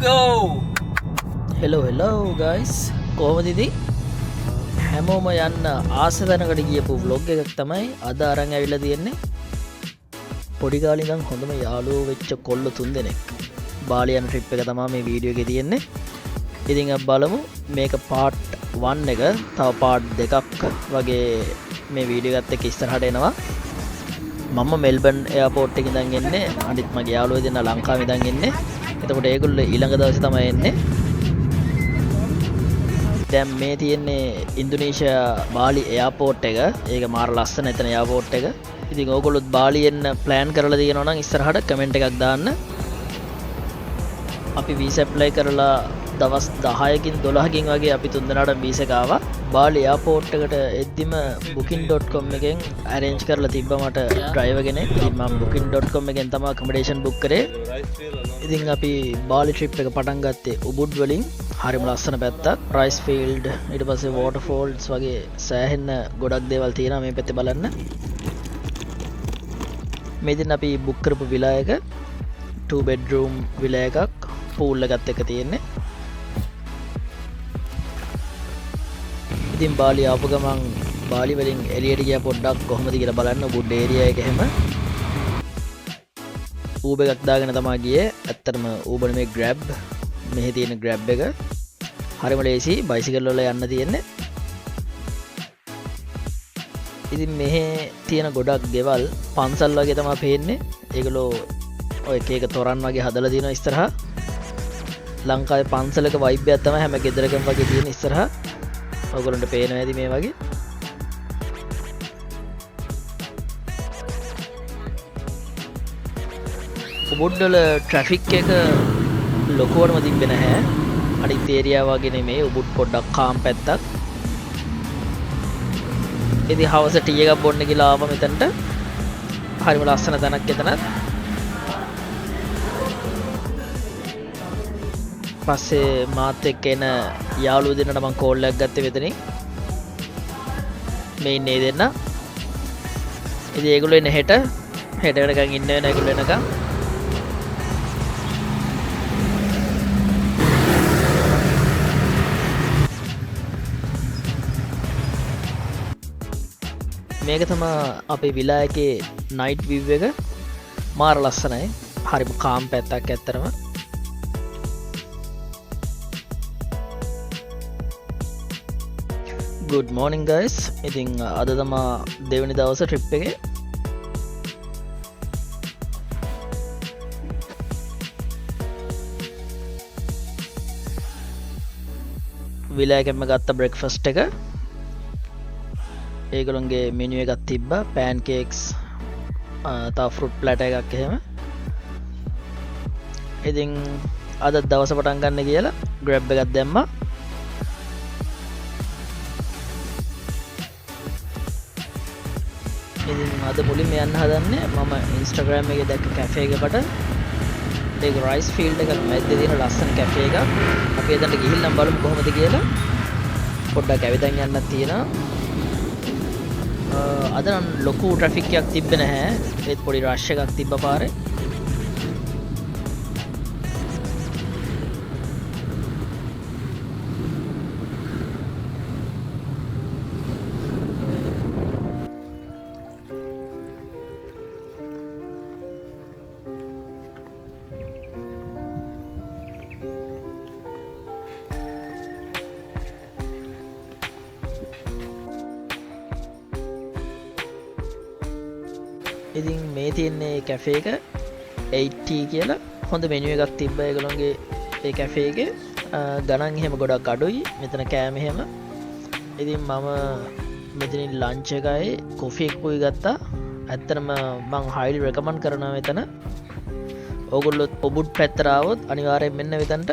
go. hello guys කොහොමද ඉතින් හැමෝම යන්න ආස තැනකට ගියපු vlog එකක් තමයි අද අරන් ඇවිල්ලා තියෙන්නේ පොඩි කාලේ ඉඳන් හොඳම යාළුවෝ වෙච්ච කොල්ල තුන්දෙනෙක් බාලි යන ට්‍රිප් එක තමයි මේ වීඩියෝ එකේ තියෙන්නේ ඉතින් අපි බලමු මේක part 1 එක තව part 2ක් වගේ මේ වීඩියෝ එකත් එක්ක ඉස්සරහට එනවා මම මෙල්බන් එයාපෝට් එකේ ඉඳන් එන්නේ අනිත් මගේ යාළුවෝ දෙන්නා ලංකාවේ ඉඳන් එන්නේ එතකොට ඒගොල්ලෝ ඊළඟ දවසේ තමයි එන්නේ දැන් මේ තියෙන්නේ ඉන්දුනීසියා බාලි එයාපෝට් එක ඒක මාර ලස්සන එතන එයාපෝට් එක ඉතින් ඕගොල්ලොත් බාලි එන්න ප්ලෑන් කරලා තියෙනවා නම් ඉස්සරහට කමෙන්ට් එකක් දාන්න අපි වීසා ඇප්ලයි කරලා දවස් 10කින් 12කින් වගේ අපි තුන්දෙනාට වීසා එක ආවා බාලි එයාපෝට් එකට එද්දිම booking.com එකෙන් arrange කරලා තිබ්බා මට ඩ්‍රයිවර් කෙනෙක් ඉතින් මම booking.com එකෙන් තමයි accommodation book කරේ ඉතින් අපි බාලි ට්‍රිප් එක පටන් ගත්තේ උබුඩ් වලින් හරිම ලස්සන පැත්තක් රයිස් ෆීල්ඩ් ඊට පස්සේ වෝටර්ෆෝල්ස් වගේ සෑහෙන ගොඩක් දේවල් තියෙනවා මේ පැත්තේ බලන්න මේ දින අපි බුක් කරපු විලා එක 2 bedroom විලා එකක් pool එකත් එක්ක තියෙන්නේ ඉතින් බාලි ආපු ගමන් බාලි වලින් එළියට ගියා පොඩ්ඩක් කොහමද කියලා බලන්න උබුඩ් ඒරියා එක එහෙම Uber එකක් දාගෙන තමයි ගියේ ඇත්තටම Uber නෙමෙයි Grab මෙහි තියෙන Grab එක හරිම ලේසි බයිසිකල් වල යන්න තියෙන්නේ ඉතින් මෙහි තියෙන ගොඩක් ගෙවල් පන්සල් වගේ තමයි පේන්නේ ඒගොල්ලෝ ඔය එක එක තොරන් වගේ හදලා තියෙනවා ඉස්සරහා ලංකාවේ පන්සලක වයිබ් එකක් තමයි හැම ගෙදරකම වගේ තියෙන ඉස්සරහා ඔයගොල්ලන්ට පේනවා ඇති මේ වගේ උබුඩ් වල ට්‍රැෆික් එක ලොකුවටම තිබ්බේ නැහැ අනිත් ඒරියා වගේ නෙමෙයි උබුඩ් පොඩ්ඩක් කාම් පැත්තක් ඉතින් හවස ටී එකක් බොන්න කියලා ආව මෙතනට හරිම ලස්සන තැනක් එතනත් පස්සේ මාත් එක්ක එන යාළුවෝ දෙන්නට මම කෝල් එකක් ගත්තේ මෙතනින් මේ ඉන්නේ දෙන්න ඉතින් ඒගොල්ලෝ එන හෙට වෙනකන් ඉන්න වෙන ඒගොල්ලෝ එනකන් මේක තමයි අපේ විලා එකේ නයිට් විව් එක මාර ලස්සනයි හරිම කාම් පැත්තක් ඇත්තරම good morning guys ඉතින් අද තමයි දෙවෙනි දවසේ ට්‍රිප් එකේ විලා එකෙන්ම ගත්ත බ්‍රෙක්ෆාස්ට් එක ඒගොල්ලන්ගේ මෙනු එකක් තිබ්බා පෑන්කේක්ස් තව ෆෘට් ප්ලැටර් එකක් එහෙම ඉතින් අද දවස පටන් ගන්න කියලා ග්‍රැබ් එකක් දැම්මා ඉතින් අද මුලින්ම යන්න හදන්නේ මම Instagram එකේ දැක්ක කැෆේ එකකට ඒක රයිස් ෆීල්ඩ් එකක මැද්දේ තියෙන ලස්සන කැෆේ එකක් අපි එතනට ගිහිල්ලා බලමු කොහොමද කියලා පොඩ්ඩක් ඇවිදන් යන්නත් තියෙනවා අද නම් ලොකු ට්‍රැෆික් එකක් තිබ්බේ නැහැ ඒත් පොඩි රෂ් එකක් තිබ්බ පාරේ ඉතින් මේ තියෙන්නේ කැෆේ එක 8T කියලා හොඳ මෙනු එකක් තිබ්බා ඒගොල්ලන්ගේ ඒ කැෆේ එකේ ගණන් එහෙම ගොඩක් අඩුයි මෙතන කෑම එහෙම ඉතින් මම මෙතනින් ලන්ච් එකයි කොෆි එකකුයි ගත්තා ඇත්තටම මම හයිලි රෙකමන්ඩ් කරනවා මෙතන ඕගොල්ලෝ ඔබුඩ් පැත්තට ආවොත් අනිවාර්යෙන් මෙන්න මෙතනට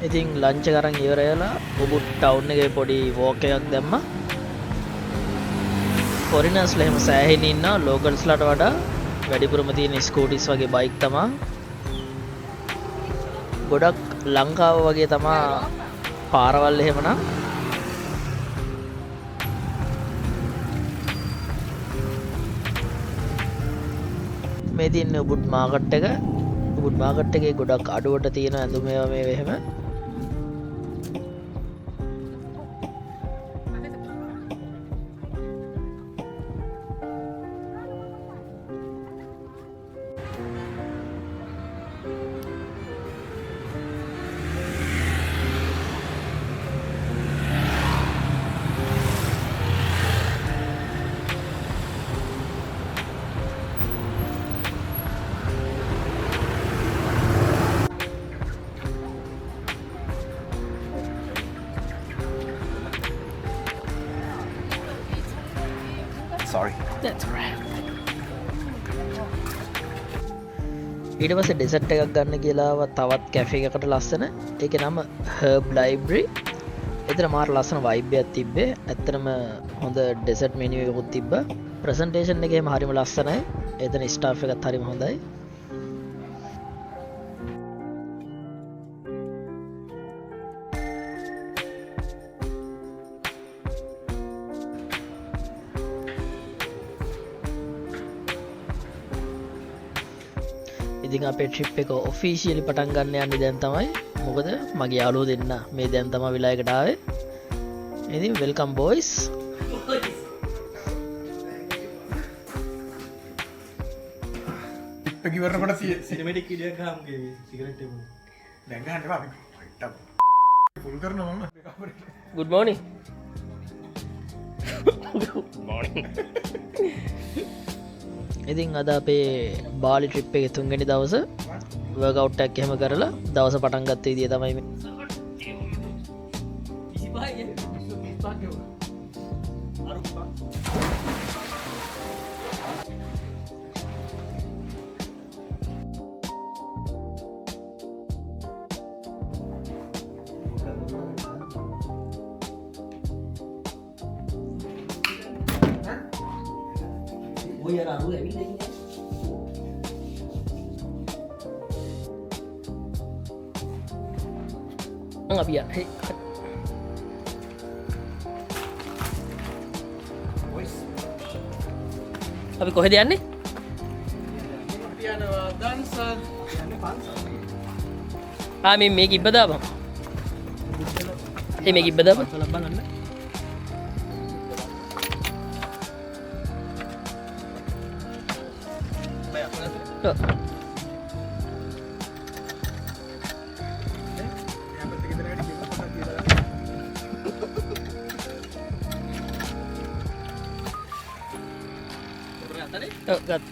ඉතින් ලංච කරන් ඉවරයලා ඔබුත් ටවුන් එකේ පොඩි වෝක් එකක් දැම්මා. ෆොරිනර්ස්ලා එහෙම සෑහෙන ඉන්නවා. ලෝකල්ස්ලාට වඩා වැඩිපුරම තියෙන ස්කූටිස් වගේ බයික් තමා. ගොඩක් ලංකාව වගේ තමා පාරවල් එහෙමනම්. මේ තියෙන උබුඩ් මාකට් එක. උබුඩ් මාකට් එකේ ගොඩක් අඩුවට තියෙන ඇඳුම් ඒවා මේ එහෙම. Sorry. That's right. ඊට පස්සේ ඩෙසර්ට් එකක් ගන්න කියලා තවත් කැෆේ එකකට ලස්සන. ඒකේ නම Herb Library. එතන මාර ලස්සන වයිබ් එකක් තිබ්බේ. ඇත්තටම හොඳ ඩෙසර්ට් මෙනු එකකුත් තිබ්බා. ප්‍රසන්ටේෂන් එකේම හරිම ලස්සනයි. එතන ස්ටාෆ් එකත් හරිම හොඳයි. ඉතින් අපේ ට්‍රිප් එක ඔෆිෂියලි පටන් ගන්න යන්නේ දැන් තමයි. මොකද මගේ යාළුවෝ දෙන්න මේ දැන් තමයි විලායකට ආවේ. ඉතින් වෙල්කම් බොයිස්. ටිප් එක ඉවරනකොට සිනමැටික් වීඩියෝ එකක් ගහමුගේ සිගරට් එක. දැන් ගහන්න එපා අපි ෆුල් කරනවා මම. good morning. ඉතින් අද අපේ බාලි ට්‍රිප් එකේ තුන්වෙනි දවස වර්ක්අවුට් එකක් එහෙම කරලා දවස පටන් ගත්ත විදිය තමයි මේ. ඔය අර අරු ඇවිල්ලා ඉන්නේ. අපි යන්නේ. අපි කොහෙද යන්නේ? යනවා දන්සල් යන්නේ පන්සල්. මේ කිබ්බ දාපන්. මේ කිබ්බ දාපන්. පන්සලක් බලන්න. ගත්.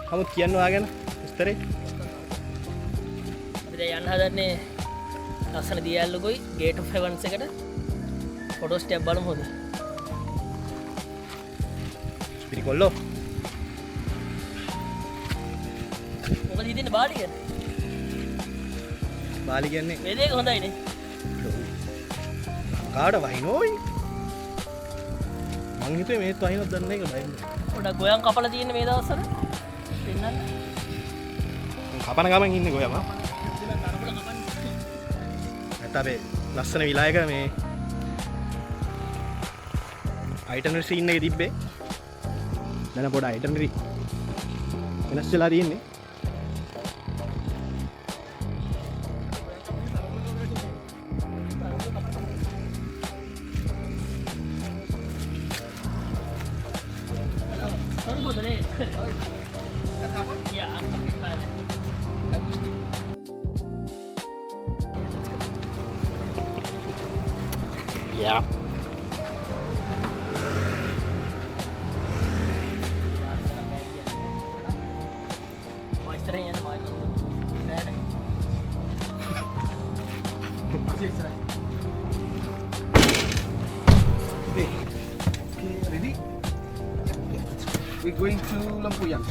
කමුත් කියන්න වාගෙන විස්තරේ. අපි දැන් යන්න හදන්නේ ලස්සන දියල්ලුකුයි ගේට් ඔෆ් හෙවන්ස් එකට. ෆොටෝස් ටිකක් බලමු හොද. පිරිකොල්ලෝ. මොකද හිතන්නේ බාලි ගැන? බාලි කියන්නේ මේ දෙක හොඳයිනේ. කාඩ වහිනෝයි. මං හිතුවේ මේත් වහිනොත් දන්නේ එක බයින්න. පොඩක් ගොයන් කපලා තියෙන්නේ මේ දවස්වල. පෙන්නන්න. කපන ගමන් ඉන්නේ ගොයම. නැත්නම් අපේ ලස්සන විලායක මේ අයිටනරි සීන් එකේ තිබ්බේ. දැන් පොඩ අයිටනරි වෙනස් වෙලා තියෙන්නේ. Yeah. Okay, ready? We're going to Lampuyan.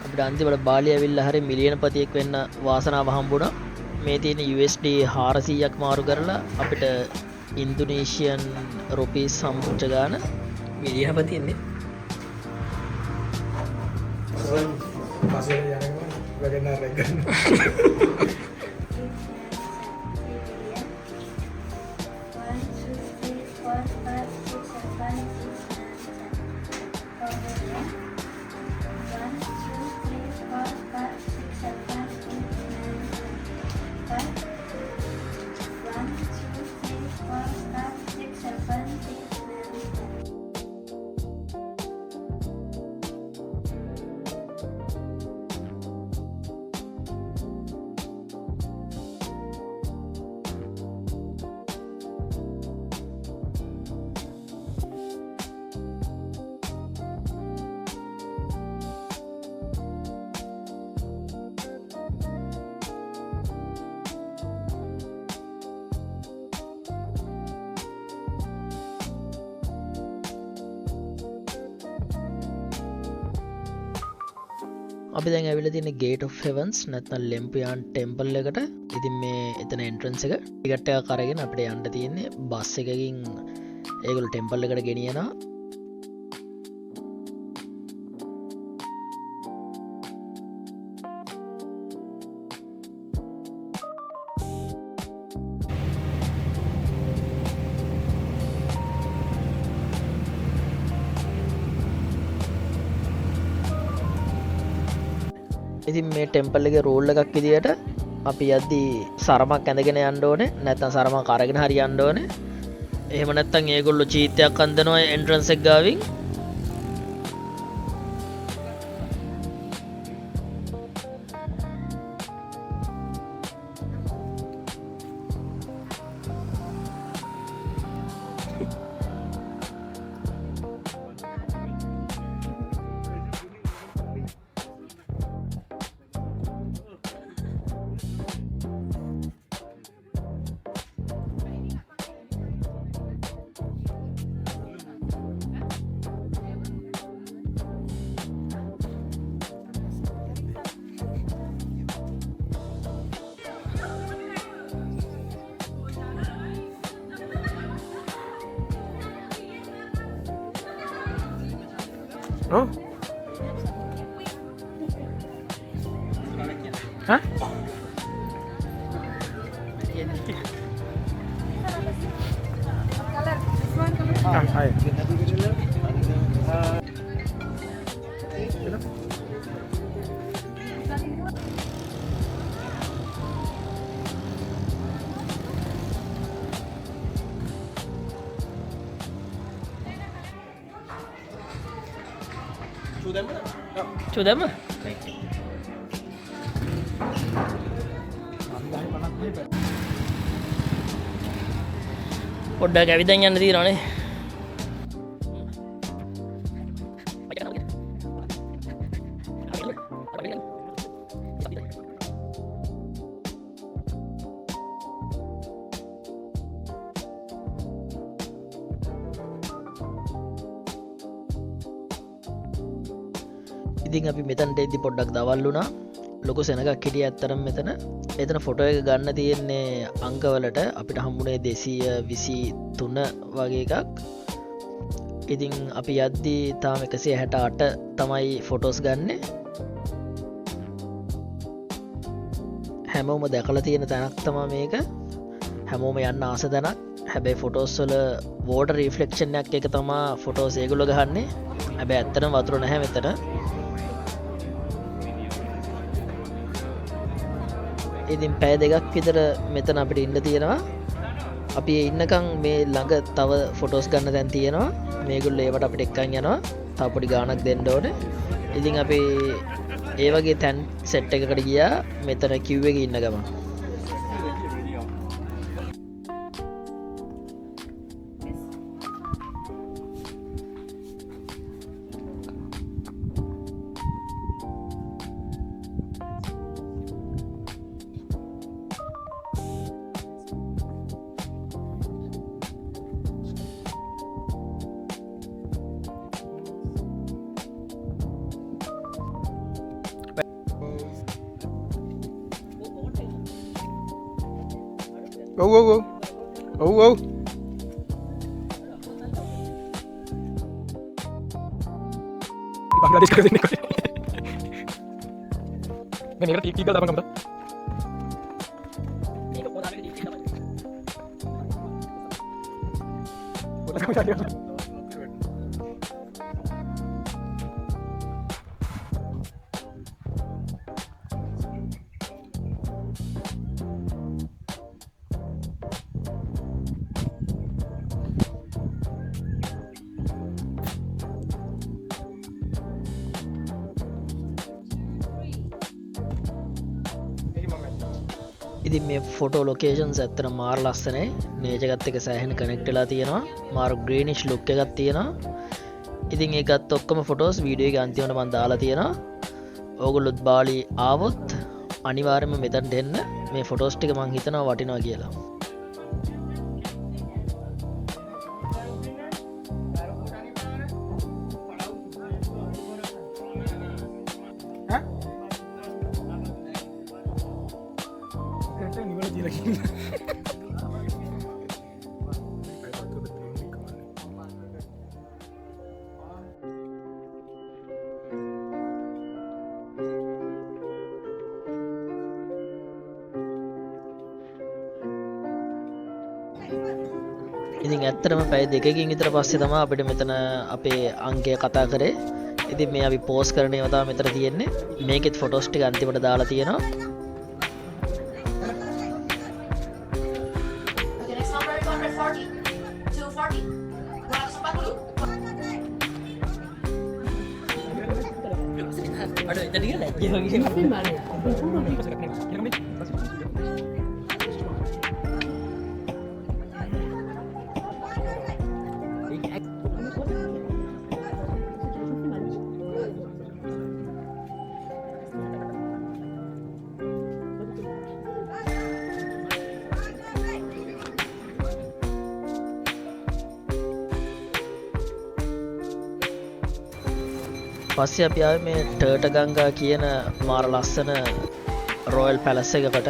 අපිට අන්තිමට බාලි ඇවිල්ලා හරි මිලියන පතියෙක් වෙන්න වාසනාව හම්බුණා. මේ තියෙන USD 400ක් මාරු කරලා අපිට ඉන්දුනීසියන් රුපීස් සම්පූර්ණ ගාන මිලියන පතියන්නේ. Pasal yang bagaimana regan? අපි දැන් ඇවිල්ලා තියෙන්නේ Gate of Heavens නැත්නම් ලෙම්පියාන් ටෙම්පල් එකට. ඉතින් මේ එතන එන්ට්‍රන්ස් එක ටිකට් එකක් අරගෙන අපිට යන්න තියෙන්නේ බස් එකකින් ඒගොල්ලෝ ටෙම්පල් එකට ගෙනියනවා. ඉතින් මේ ටෙම්පල් එකේ රූල් එකක් විදියට අපි යද්දී සරමක් ඇඳගෙන යන්න ඕනේ නැත්නම් සරමක් අරගෙන හරි යන්න ඕනේ. එහෙම නැත්නම් ඒගොල්ලෝ චීතයක් අන්දනවා එන්ට්‍රන්ස් එක ගාවින්. Oh? Hah? Ayo. චුදම පොඩ්ඩක් ඇවිදන් යන්න තියෙනවානේ. ඉතින් අපි මෙතනට එද්දි පොඩ්ඩක් දවල් වුණා. ලොකු සෙනගක් හිටිය ඇත්තරම් මෙතන. එතන ෆොටෝ එක ගන්න තියෙන්නේ අංකවලට අපිට හම්බුනේ 223 වගේ එකක්. ඉතින් අපි යද්දී තාම 168 තමයි ෆොටෝස් ගන්නෙ. හැමෝම දැකලා තියෙන තැනක් තමයි මේක. හැමෝම යන්න ආස තැනක්. හැබැයි ෆොටෝස් වල වෝටර් රිෆ්ලෙක්ෂන් එකක් එක තමයි ෆොටෝස් ඒගොල්ලෝ ගහන්නේ. හැබැයි ඇත්තටම වතුර නැහැ මෙතන. ඉතින් පැය දෙකක් විතර මෙතන අපිට ඉන්න තියෙනවා. අපි ඉන්නකම් මේ ළඟ තව ෆොටෝස් ගන්න තැන් තියෙනවා. මේගොල්ලෝ ඒවට අපිට එක්කන් යනවා. තව පොඩි ගාණක් දෙන්න ඕනේ. ඉතින් අපි ඒ වගේ තැන් සෙට් එකකට ගියා මෙතන කිව් එකේ ඉන්න ගමන්. ඔව් ඔව් ඔව් ඔව් ඔව් බංග්ලාදේශ් කරගෙන ඉන්නේ මේ නේර ටික දාපන් කමද ඉතින් මේ ෆොටෝ ලොකේෂන්ස් ඇත්තට මාර ලස්සනයි නේචර් එකත් එක්ක සෑහෙන කනෙක්ට් වෙලා තියෙනවා මාර ග්‍රීනිෂ් ලුක් එකක් තියෙනවා ඉතින් ඒකත් ඔක්කොම ෆොටෝස් වීඩියෝ එකේ අන්තිමට මම දාලා තියෙනවා ඕගොල්ලොත් බාලි ආවොත් අනිවාර්යයෙන්ම මෙතනට එන්න මේ ෆොටෝස් ටික මම හිතනවා වටිනවා කියලා ඉතින් ඇත්තටම පැය දෙකකින් විතර පස්සේ තමයි අපිට මෙතන අපේ අංකය කතා කරේ. ඉතින් මේ අපි පෝස්ට් කරන ඒවා තමයි මෙතන තියෙන්නේ. මේකෙත් ෆොටෝස් ටික අන්තිමට දාලා තියෙනවා. පස්සේ අපි ආවේ මේ ටර්ටගංගා කියන මාර ලස්සන රොයල් පැලස් එකකට.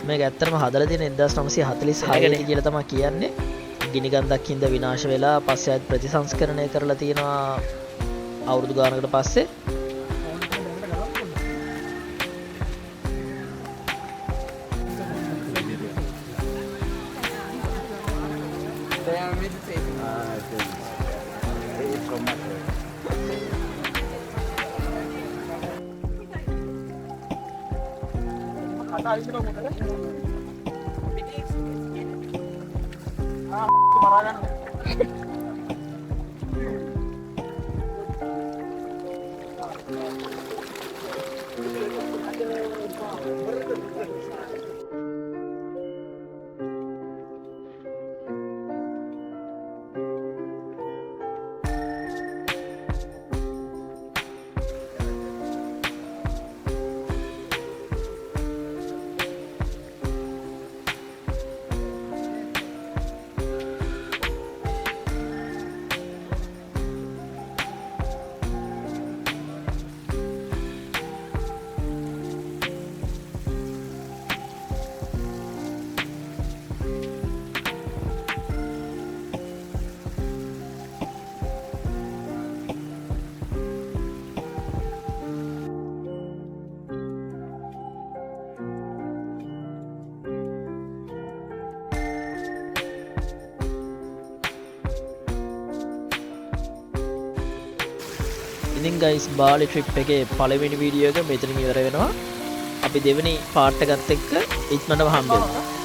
මේක ඇත්තටම හදලා තියෙන 1946 කියලා තමයි කියන්නේ. ගිනි ගන්ධක් හින්දා විනාශ වෙලා පස්සේ ආයෙත් ප්‍රතිසංස්කරණය කරලා තියෙනවා අවුරුදු ගානකට පස්සේ. ඉතින් ගයිස් බාලි ට්‍රිප් එකේ පළවෙනි වීඩියෝ එක මෙතනින් ඉවර වෙනවා. අපි දෙවෙනි පාර්ට් එකත් එක්ක ඉක්මනටම හම්බෙමු.